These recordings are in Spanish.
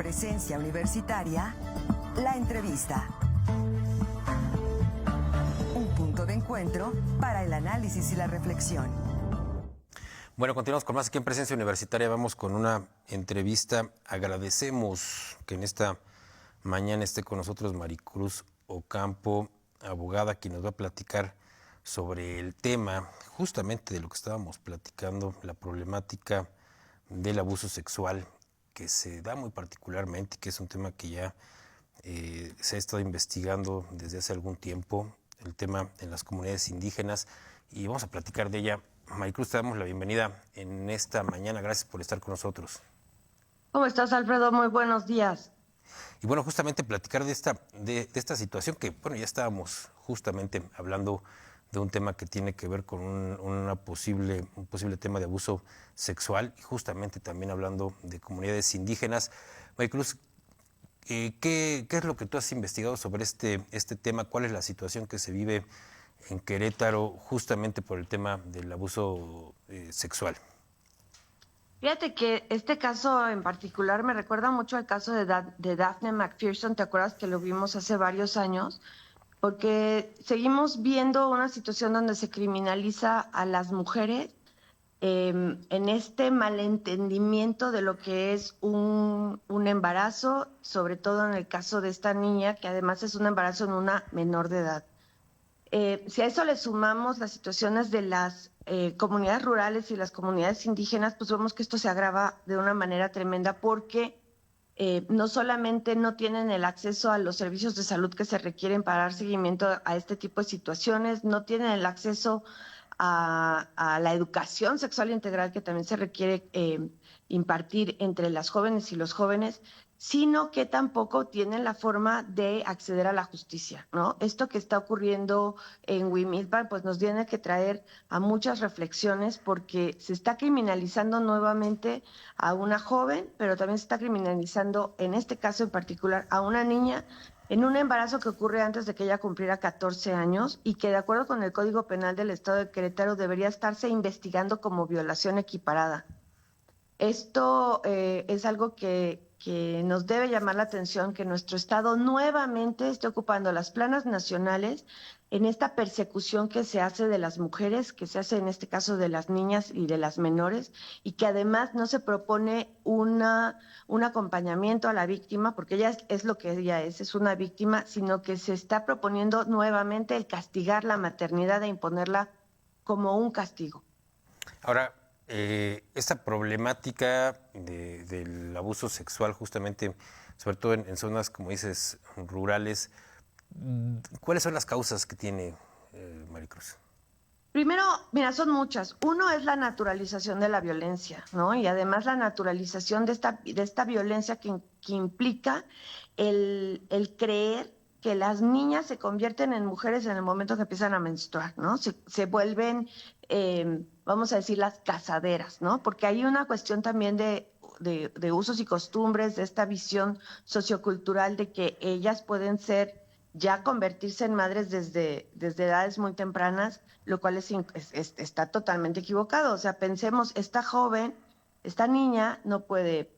Presencia Universitaria, la entrevista. Un punto de encuentro para el análisis y la reflexión. Bueno, continuamos con más aquí en Presencia Universitaria. Vamos con una entrevista. Agradecemos que en esta mañana esté con nosotros Maricruz Ocampo, abogada, quien nos va a platicar sobre el tema justamente de lo que estábamos platicando, la problemática del abuso sexual que se da muy particularmente, que es un tema que ya se ha estado investigando desde hace algún tiempo, el tema en las comunidades indígenas, y vamos a platicar de ella. Maricruz, te damos la bienvenida en esta mañana. Gracias por estar con nosotros. ¿Cómo estás, Alfredo? Muy buenos días. Y bueno, justamente platicar de esta situación que, bueno, ya estábamos justamente hablando de un tema que tiene que ver con un posible tema de abuso sexual y justamente también hablando de comunidades indígenas. Maricruz, ¿qué es lo que tú has investigado sobre este tema? ¿Cuál es la situación que se vive en Querétaro justamente por el tema del abuso sexual? Fíjate que este caso en particular me recuerda mucho al caso de Daphne McPherson. ¿Te acuerdas que lo vimos hace varios años? Porque seguimos viendo una situación donde se criminaliza a las mujeres en este malentendimiento de lo que es un embarazo, sobre todo en el caso de esta niña, que además es un embarazo en una menor de edad. Si a eso le sumamos las situaciones de las comunidades rurales y las comunidades indígenas, pues vemos que esto se agrava de una manera tremenda porque no solamente no tienen el acceso a los servicios de salud que se requieren para dar seguimiento a este tipo de situaciones, no tienen el acceso a la educación sexual integral que también se requiere impartir entre las jóvenes y los jóvenes, sino que tampoco tienen la forma de acceder a la justicia, ¿no? Esto que está ocurriendo en Huimilpan, pues nos tiene que traer a muchas reflexiones porque se está criminalizando nuevamente a una joven, pero también se está criminalizando, en este caso en particular, a una niña en un embarazo que ocurre antes de que ella cumpliera 14 años y que de acuerdo con el Código Penal del Estado de Querétaro debería estarse investigando como violación equiparada. Esto es algo que nos debe llamar la atención, que nuestro Estado nuevamente esté ocupando las planas nacionales en esta persecución que se hace de las mujeres, que se hace en este caso de las niñas y de las menores, y que además no se propone un acompañamiento a la víctima, porque ella es lo que ella es una víctima, sino que se está proponiendo nuevamente el castigar la maternidad e imponerla como un castigo. Ahora, esta problemática del abuso sexual, justamente, sobre todo en zonas, como dices, rurales, ¿cuáles son las causas que tiene Maricruz? Primero, mira, son muchas. Uno es la naturalización de la violencia, ¿no? Y además la naturalización de esta violencia que implica el creer que las niñas se convierten en mujeres en el momento que empiezan a menstruar, ¿no? Se vuelven, vamos a decir, las casaderas, ¿no? Porque hay una cuestión también de usos y costumbres, de esta visión sociocultural de que ellas pueden ser, ya convertirse en madres desde edades muy tempranas, lo cual está totalmente equivocado. O sea, pensemos, esta joven, esta niña no puede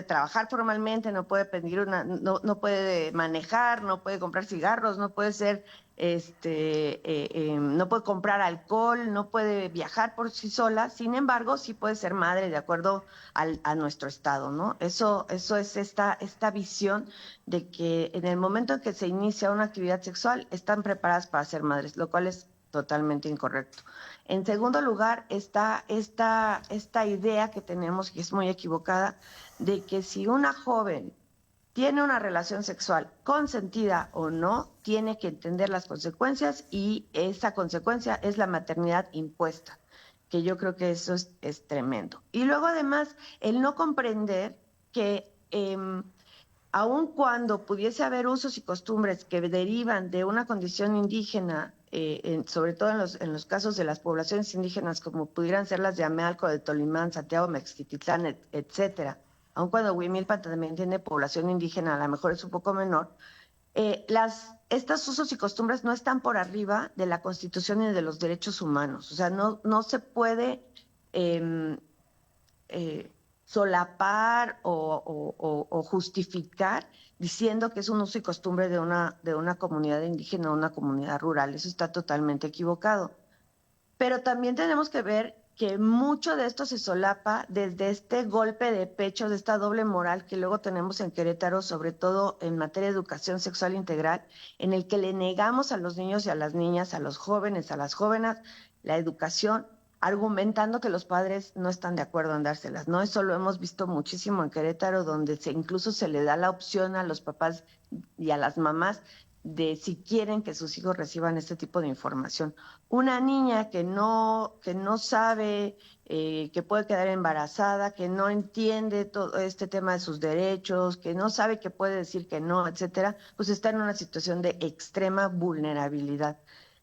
trabajar formalmente, no puede pedir no puede manejar, no puede comprar cigarros, no puede ser, no puede comprar alcohol, no puede viajar por sí sola. Sin embargo, sí puede ser madre de acuerdo a nuestro estado, ¿no? Eso es esta visión de que en el momento en que se inicia una actividad sexual están preparadas para ser madres, lo cual es totalmente incorrecto. En segundo lugar está esta idea que tenemos, que es muy equivocada, de que si una joven tiene una relación sexual consentida o no, tiene que entender las consecuencias y esa consecuencia es la maternidad impuesta, que yo creo que eso es tremendo. Y luego además el no comprender que aun cuando pudiese haber usos y costumbres que derivan de una condición indígena, sobre todo en los casos de las poblaciones indígenas, como pudieran ser las de Amealco, de Tolimán, Santiago, Mexquititlán, etcétera, aun cuando Huimilpan también tiene población indígena, a lo mejor es un poco menor, estos usos y costumbres no están por arriba de la Constitución y de los derechos humanos. O sea, no se puede solapar o justificar diciendo que es un uso y costumbre de una comunidad indígena o una comunidad rural. Eso está totalmente equivocado. Pero también tenemos que ver que mucho de esto se solapa desde este golpe de pecho, de esta doble moral que luego tenemos en Querétaro, sobre todo en materia de educación sexual integral, en el que le negamos a los niños y a las niñas, a los jóvenes, a las jóvenes, la educación, argumentando que los padres no están de acuerdo en dárselas, ¿no? Eso lo hemos visto muchísimo en Querétaro, donde incluso se le da la opción a los papás y a las mamás de si quieren que sus hijos reciban este tipo de información. Una niña que no sabe que puede quedar embarazada, que no entiende todo este tema de sus derechos, que no sabe que puede decir que no, etcétera, pues está en una situación de extrema vulnerabilidad.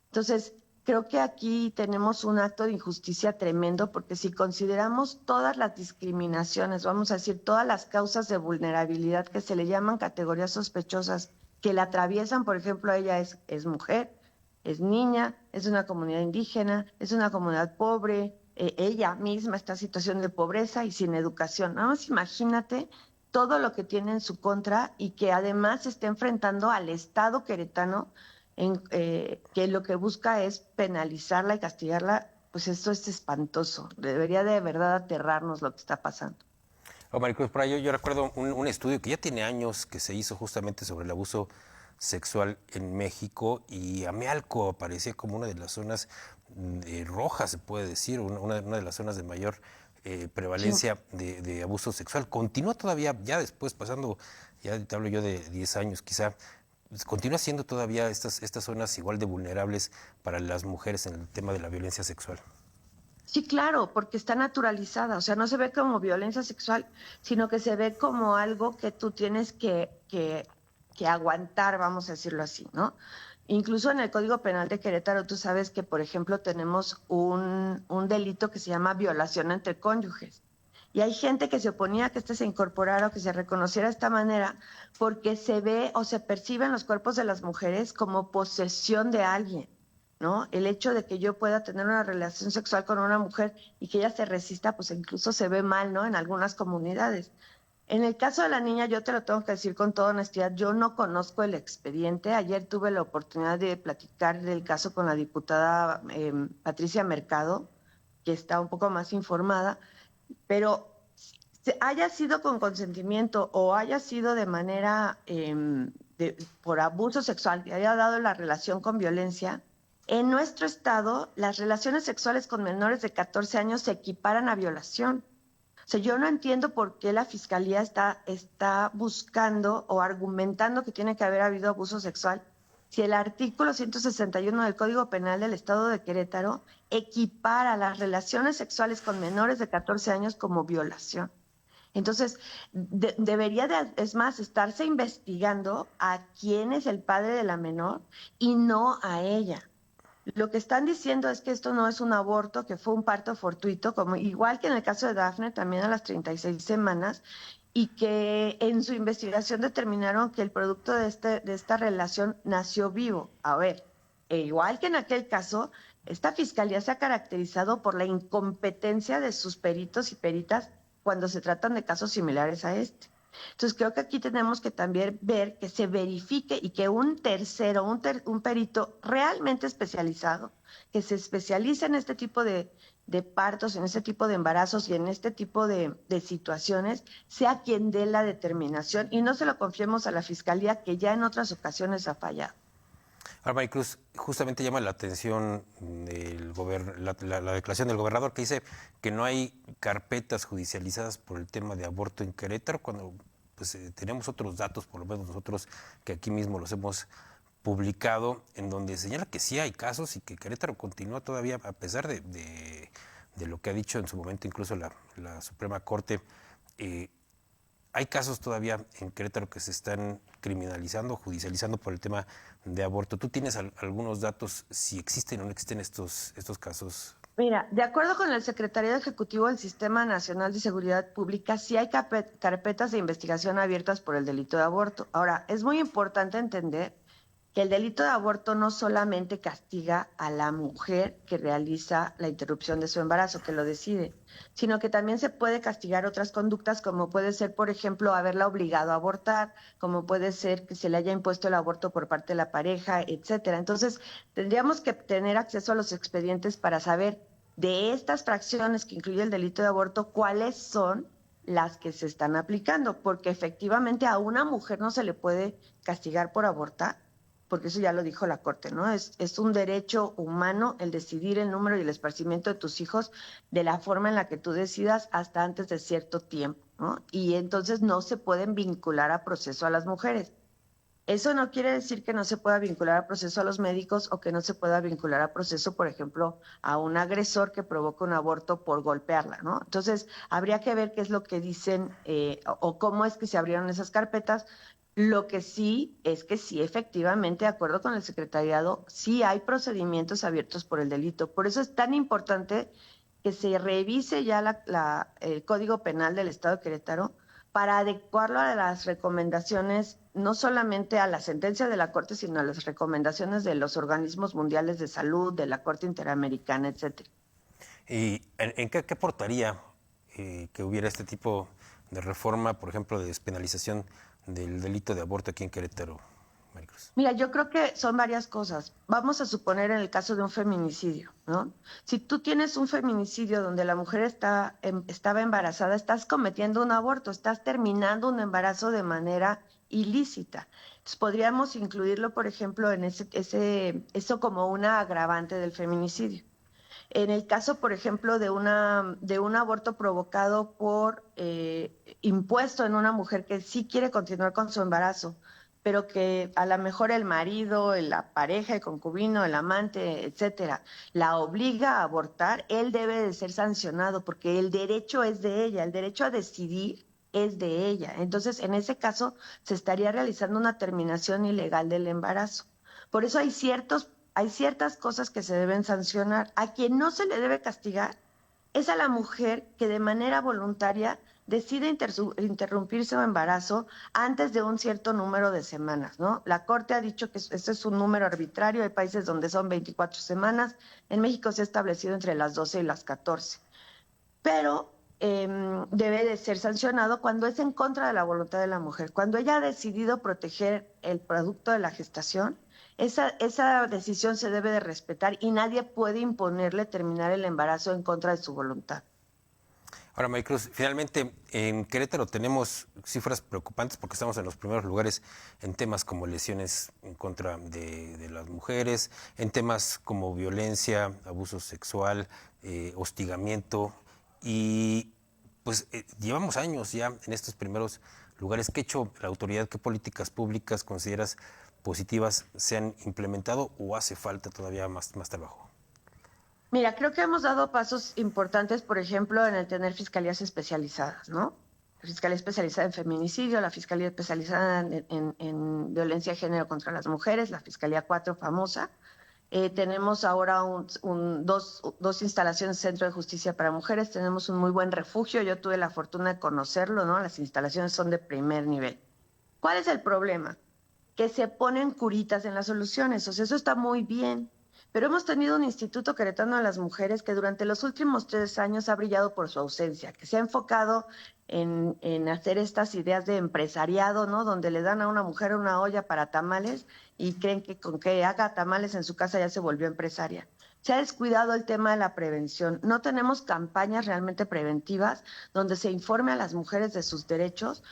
Entonces, creo que aquí tenemos un acto de injusticia tremendo, porque si consideramos todas las discriminaciones, vamos a decir, todas las causas de vulnerabilidad que se le llaman categorías sospechosas, que la atraviesan, por ejemplo, ella es mujer, es niña, es una comunidad indígena, es una comunidad pobre, ella misma está en situación de pobreza y sin educación. Nada más imagínate todo lo que tiene en su contra y que además se está enfrentando al Estado queretano, que lo que busca es penalizarla y castigarla. Pues esto es espantoso. Debería de verdad aterrarnos lo que está pasando. Maricruz, por ahí yo recuerdo un estudio que ya tiene años que se hizo justamente sobre el abuso sexual en México, y Amealco aparecía como una de las zonas rojas, se puede decir, una de las zonas de mayor prevalencia de abuso sexual. Continúa todavía, ya después, pasando, ya te hablo yo de 10 años quizá, continúa siendo todavía estas zonas igual de vulnerables para las mujeres en el tema de la violencia sexual. Sí, claro, porque está naturalizada, o sea, no se ve como violencia sexual, sino que se ve como algo que tú tienes que aguantar, vamos a decirlo así, ¿no? Incluso en el Código Penal de Querétaro, tú sabes que, por ejemplo, tenemos un delito que se llama violación entre cónyuges. Y hay gente que se oponía a que este se incorporara o que se reconociera de esta manera porque se ve o se perciben los cuerpos de las mujeres como posesión de alguien, ¿no? El hecho de que yo pueda tener una relación sexual con una mujer y que ella se resista, pues incluso se ve mal, ¿no? En algunas comunidades. En el caso de la niña, yo te lo tengo que decir con toda honestidad, yo no conozco el expediente. Ayer tuve la oportunidad de platicar del caso con la diputada Patricia Mercado, que está un poco más informada, pero haya sido con consentimiento o haya sido de manera por abuso sexual, que haya dado la relación con violencia, en nuestro estado las relaciones sexuales con menores de 14 años se equiparan a violación. O sea, yo no entiendo por qué la fiscalía está buscando o argumentando que tiene que haber habido abuso sexual si el artículo 161 del Código Penal del Estado de Querétaro equipara las relaciones sexuales con menores de 14 años como violación. Entonces, debería, es más, estarse investigando a quién es el padre de la menor y no a ella. Lo que están diciendo es que esto no es un aborto, que fue un parto fortuito, como igual que en el caso de Dafne, también a las 36 semanas, y que en su investigación determinaron que el producto de esta relación nació vivo. A ver, igual que en aquel caso, esta fiscalía se ha caracterizado por la incompetencia de sus peritos y peritas cuando se tratan de casos similares a este. Entonces creo que aquí tenemos que también ver que se verifique y que un tercero, un perito realmente especializado, que se especialice en este tipo de partos, en este tipo de embarazos y en este tipo de situaciones, sea quien dé la determinación y no se lo confiemos a la fiscalía, que ya en otras ocasiones ha fallado. Ahora, Maricruz, justamente llama la atención la declaración del gobernador, que dice que no hay carpetas judicializadas por el tema de aborto en Querétaro, cuando pues, tenemos otros datos, por lo menos nosotros que aquí mismo los hemos publicado, en donde señala que sí hay casos y que Querétaro continúa todavía, a pesar de lo que ha dicho en su momento incluso la Suprema Corte. Hay casos todavía en Querétaro que se están criminalizando, judicializando por el tema de aborto. ¿Tú tienes algunos datos si existen o no existen estos casos? Mira, de acuerdo con el Secretariado Ejecutivo del Sistema Nacional de Seguridad Pública, sí hay carpetas de investigación abiertas por el delito de aborto. Ahora, es muy importante entender que el delito de aborto no solamente castiga a la mujer que realiza la interrupción de su embarazo, que lo decide, sino que también se puede castigar otras conductas, como puede ser, por ejemplo, haberla obligado a abortar, como puede ser que se le haya impuesto el aborto por parte de la pareja, etcétera. Entonces, tendríamos que tener acceso a los expedientes para saber de estas fracciones que incluye el delito de aborto, cuáles son las que se están aplicando, porque efectivamente a una mujer no se le puede castigar por abortar, porque eso ya lo dijo la Corte, ¿no? Es un derecho humano el decidir el número y el esparcimiento de tus hijos de la forma en la que tú decidas hasta antes de cierto tiempo, ¿no? Y entonces no se pueden vincular a proceso a las mujeres. Eso no quiere decir que no se pueda vincular a proceso a los médicos o que no se pueda vincular a proceso, por ejemplo, a un agresor que provoca un aborto por golpearla, ¿no? Entonces, habría que ver qué es lo que dicen o cómo es que se abrieron esas carpetas. Lo que sí es que sí, efectivamente, de acuerdo con el secretariado, sí hay procedimientos abiertos por el delito. Por eso es tan importante que se revise ya el Código Penal del Estado de Querétaro para adecuarlo a las recomendaciones, no solamente a la sentencia de la Corte, sino a las recomendaciones de los organismos mundiales de salud, de la Corte Interamericana, etcétera. ¿Y en qué aportaría que hubiera este tipo de reforma, por ejemplo, de despenalización del delito de aborto aquí en Querétaro, Maricruz? Mira, yo creo que son varias cosas. Vamos a suponer en el caso de un feminicidio, ¿no? Si tú tienes un feminicidio donde la mujer estaba embarazada, estás cometiendo un aborto, estás terminando un embarazo de manera ilícita. Entonces, podríamos incluirlo, por ejemplo, en eso como una agravante del feminicidio. En el caso, por ejemplo, de un aborto provocado por impuesto en una mujer que sí quiere continuar con su embarazo, pero que a lo mejor el marido, la pareja, el concubino, el amante, etcétera, la obliga a abortar, él debe de ser sancionado porque el derecho es de ella, el derecho a decidir es de ella. Entonces, en ese caso, se estaría realizando una terminación ilegal del embarazo. Por eso hay ciertas cosas que se deben sancionar. A quien no se le debe castigar es a la mujer que de manera voluntaria decide interrumpir su embarazo antes de un cierto número de semanas, ¿no? La Corte ha dicho que ese es un número arbitrario, hay países donde son 24 semanas, en México se ha establecido entre las 12 y las 14, pero debe de ser sancionado cuando es en contra de la voluntad de la mujer, cuando ella ha decidido proteger el producto de la gestación. Esa decisión se debe de respetar y nadie puede imponerle terminar el embarazo en contra de su voluntad. Ahora, Maricruz, finalmente en Querétaro tenemos cifras preocupantes porque estamos en los primeros lugares en temas como lesiones en contra de las mujeres, en temas como violencia, abuso sexual, hostigamiento, y pues llevamos años ya en estos primeros lugares. ¿Qué ha hecho la autoridad? ¿Qué políticas públicas consideras positivas se han implementado o hace falta todavía más trabajo? Mira, creo que hemos dado pasos importantes, por ejemplo, en el tener fiscalías especializadas, ¿no? La Fiscalía especializada en feminicidio, la Fiscalía especializada en violencia de género contra las mujeres, la Fiscalía 4 famosa. Tenemos ahora dos instalaciones Centro de Justicia para Mujeres, tenemos un muy buen refugio, yo tuve la fortuna de conocerlo, ¿no? Las instalaciones son de primer nivel. ¿Cuál es el problema? Que se ponen curitas en las soluciones, o sea, eso está muy bien, pero hemos tenido un Instituto Queretano de las Mujeres que durante los últimos 3 años ha brillado por su ausencia, que se ha enfocado en hacer estas ideas de empresariado, ¿no? Donde le dan a una mujer una olla para tamales y creen que con que haga tamales en su casa ya se volvió empresaria. Se ha descuidado el tema de la prevención. No tenemos campañas realmente preventivas donde se informe a las mujeres de sus derechos,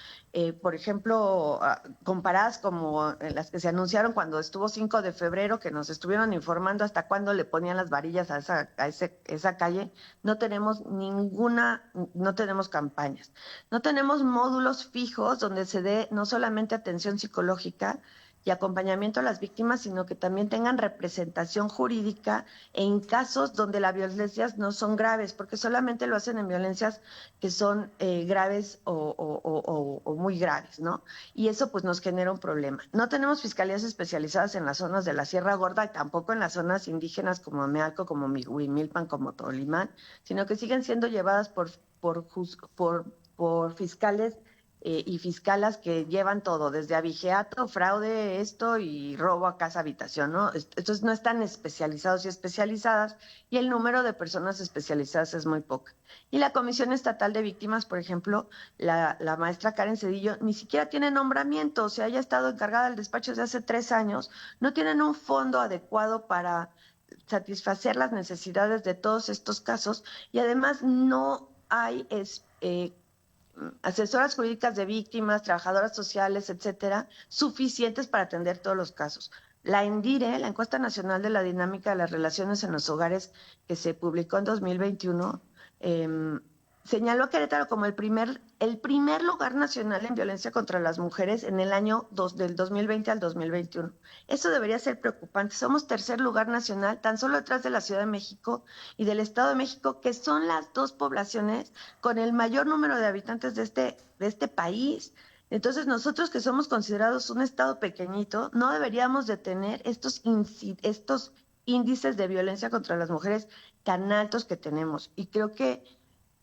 por ejemplo, comparadas como las que se anunciaron cuando estuvo 5 de febrero, que nos estuvieron informando hasta cuándo le ponían las varillas a esa calle. No tenemos no tenemos campañas. No tenemos módulos fijos donde se dé no solamente atención psicológica y acompañamiento a las víctimas, sino que también tengan representación jurídica en casos donde las violencias no son graves, porque solamente lo hacen en violencias que son graves o muy graves, ¿no? Y eso pues nos genera un problema. No tenemos fiscalías especializadas en las zonas de la Sierra Gorda y tampoco en las zonas indígenas como Amealco, como Huimilpan, como Tolimán, sino que siguen siendo llevadas por fiscales y fiscalas que llevan todo, desde abigeato, fraude, esto y robo a casa habitación, ¿no? Entonces no están especializados y especializadas y el número de personas especializadas es muy poca. Y la Comisión Estatal de Víctimas, por ejemplo, la maestra Karen Cedillo, ni siquiera tiene nombramiento, o sea, ella ha estado encargada del despacho desde hace 3 años, no tienen un fondo adecuado para satisfacer las necesidades de todos estos casos y además no hay asesoras jurídicas de víctimas, trabajadoras sociales, etcétera, suficientes para atender todos los casos. La ENDIRE, la Encuesta Nacional de la Dinámica de las Relaciones en los Hogares, que se publicó en 2021, señaló a Querétaro como el primer lugar nacional en violencia contra las mujeres en el año del 2020 al 2021. Eso debería ser preocupante. Somos tercer lugar nacional, tan solo detrás de la Ciudad de México y del Estado de México, que son las dos poblaciones con el mayor número de habitantes de este país. Entonces, nosotros que somos considerados un estado pequeñito, no deberíamos de tener estos índices de violencia contra las mujeres tan altos que tenemos. Y creo que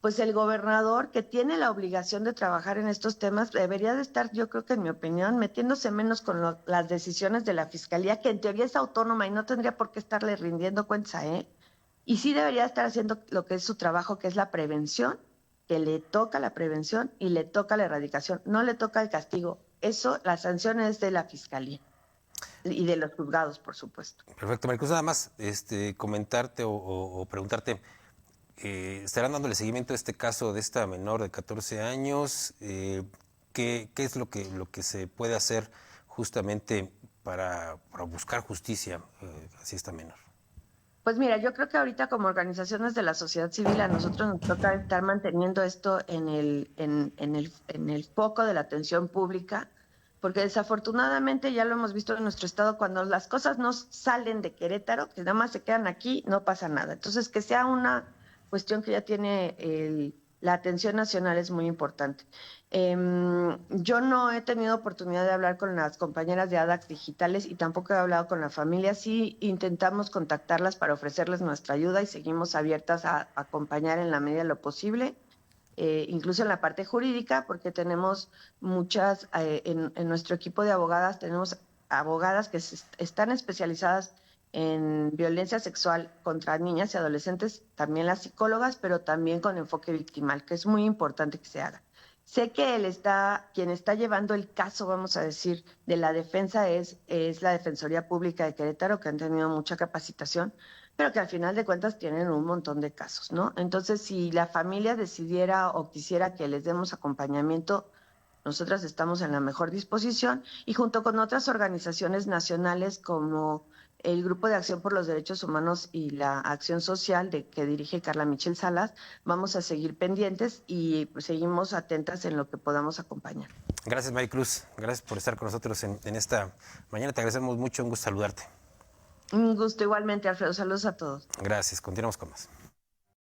pues el gobernador, que tiene la obligación de trabajar en estos temas, debería de estar, yo creo que en mi opinión, metiéndose menos con las decisiones de la Fiscalía, que en teoría es autónoma y no tendría por qué estarle rindiendo cuentas a él. Y sí debería estar haciendo lo que es su trabajo, que es la prevención, que le toca la prevención y le toca la erradicación, no le toca el castigo. Eso, la sanción es de la Fiscalía y de los juzgados, por supuesto. Perfecto, Maricruz, nada más comentarte o preguntarte, ¿estarán dándole seguimiento a este caso de esta menor de 14 años? ¿Qué es lo que se puede hacer justamente para buscar justicia hacia esta menor? Pues mira, yo creo que ahorita como organizaciones de la sociedad civil a nosotros nos toca estar manteniendo esto en el foco de la atención pública, porque desafortunadamente ya lo hemos visto en nuestro estado, cuando las cosas no salen de Querétaro, que nada más se quedan aquí, no pasa nada. Entonces, que sea una cuestión que ya tiene la atención nacional es muy importante. Yo no he tenido oportunidad de hablar con las compañeras de ADAX Digitales y tampoco he hablado con la familia. Sí intentamos contactarlas para ofrecerles nuestra ayuda y seguimos abiertas a acompañar en la medida de lo posible, incluso en la parte jurídica, porque tenemos muchas, en nuestro equipo de abogadas tenemos abogadas que están especializadas en violencia sexual contra niñas y adolescentes, también las psicólogas, pero también con enfoque victimal, que es muy importante que se haga. Sé que quien está llevando el caso, vamos a decir, de la defensa es la Defensoría Pública de Querétaro, que han tenido mucha capacitación, pero que al final de cuentas tienen un montón de casos, ¿no? Entonces, si la familia decidiera o quisiera que les demos acompañamiento, nosotras estamos en la mejor disposición y junto con otras organizaciones nacionales como el Grupo de Acción por los Derechos Humanos y la Acción Social que dirige Carla Michel Salas, vamos a seguir pendientes y pues, seguimos atentas en lo que podamos acompañar. Gracias, Maricruz. Gracias por estar con nosotros en esta mañana. Te agradecemos mucho. Un gusto saludarte. Un gusto igualmente, Alfredo. Saludos a todos. Gracias. Continuamos con más.